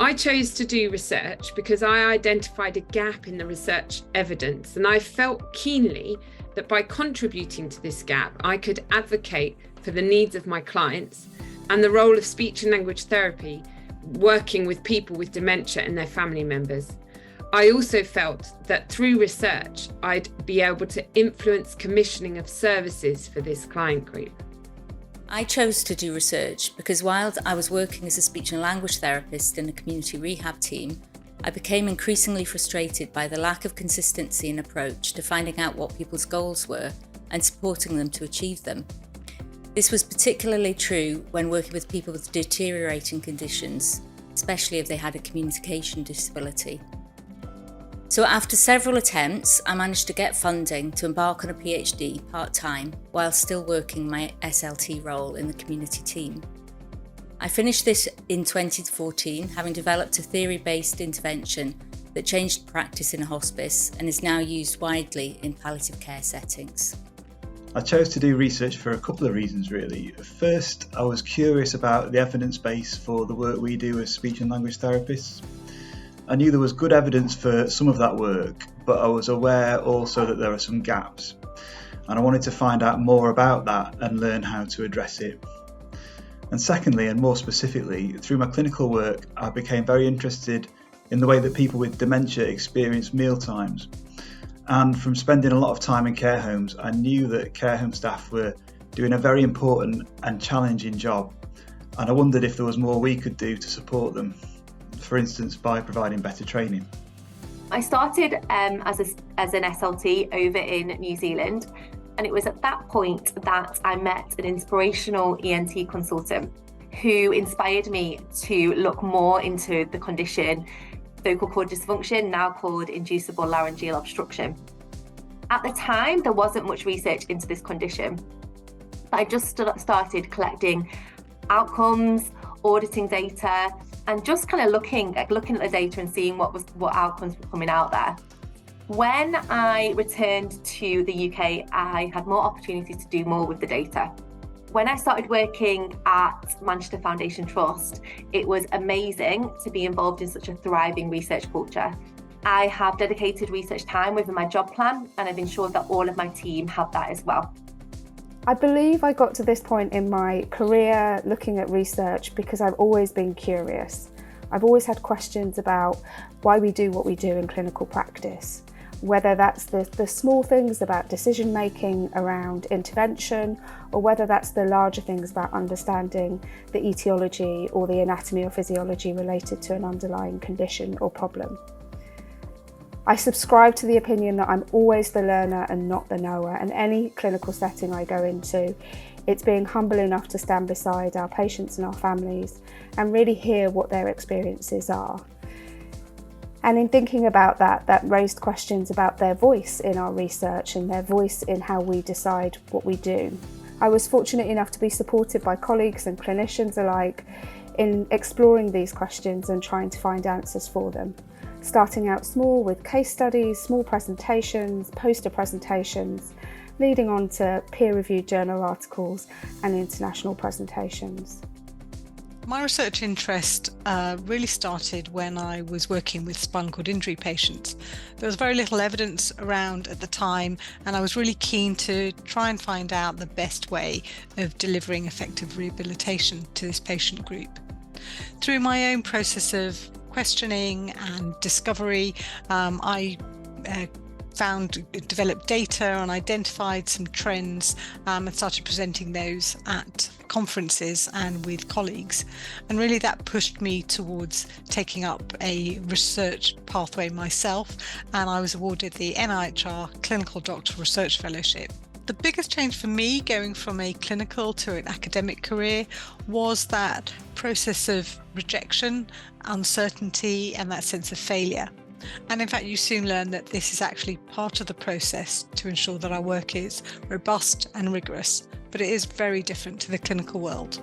I chose to do research because I identified a gap in the research evidence, and I felt keenly that by contributing to this gap, I could advocate for the needs of my clients and the role of speech and language therapy working with people with dementia and their family members. I also felt that through research, I'd be able to influence commissioning of services for this client group. I chose to do research because while I was working as a speech and language therapist in a community rehab team, I became increasingly frustrated by the lack of consistency in approach to finding out what people's goals were and supporting them to achieve them. This was particularly true when working with people with deteriorating conditions, especially if they had a communication disability. So after several attempts, I managed to get funding to embark on a PhD part-time while still working my SLT role in the community team. I finished this in 2014, having developed a theory-based intervention that changed practice in a hospice and is now used widely in palliative care settings. I chose to do research for a couple of reasons really. First, I was curious about the evidence base for the work we do as speech and language therapists. I knew there was good evidence for some of that work, but I was aware also that there are some gaps. And I wanted to find out more about that and learn how to address it. And secondly, and more specifically, through my clinical work, I became very interested in the way that people with dementia experience meal times. And from spending a lot of time in care homes, I knew that care home staff were doing a very important and challenging job. And I wondered if there was more we could do to support them, for instance, by providing better training. I started as an SLT over in New Zealand, and it was at that point that I met an inspirational ENT consultant who inspired me to look more into the condition vocal cord dysfunction, now called inducible laryngeal obstruction. At the time, there wasn't much research into this condition. I just started collecting outcomes, auditing data, and just kind of looking at the data and seeing what outcomes were coming out there. When I returned to the UK, I had more opportunity to do more with the data. When I started working at Manchester Foundation Trust, it was amazing to be involved in such a thriving research culture. I have dedicated research time within my job plan, and I've ensured that all of my team have that as well. I believe I got to this point in my career looking at research because I've always been curious. I've always had questions about why we do what we do in clinical practice, whether that's the small things about decision making around intervention, or whether that's the larger things about understanding the etiology or the anatomy or physiology related to an underlying condition or problem. I subscribe to the opinion that I'm always the learner and not the knower, and any clinical setting I go into, it's being humble enough to stand beside our patients and our families and really hear what their experiences are. And in thinking about that raised questions about their voice in our research and their voice in how we decide what we do. I was fortunate enough to be supported by colleagues and clinicians alike in exploring these questions and trying to find answers for them. Starting out small with case studies, small presentations, poster presentations, leading on to peer-reviewed journal articles and international presentations. My research interest really started when I was working with spinal cord injury patients. There was very little evidence around at the time, and I was really keen to try and find out the best way of delivering effective rehabilitation to this patient group. Through my own process of questioning and discovery, I developed data and identified some trends and started presenting those at conferences and with colleagues. And really that pushed me towards taking up a research pathway myself, and I was awarded the NIHR Clinical Doctoral Research Fellowship. The biggest change for me going from a clinical to an academic career was that process of rejection, uncertainty, and that sense of failure. And in fact, you soon learn that this is actually part of the process to ensure that our work is robust and rigorous, but it is very different to the clinical world.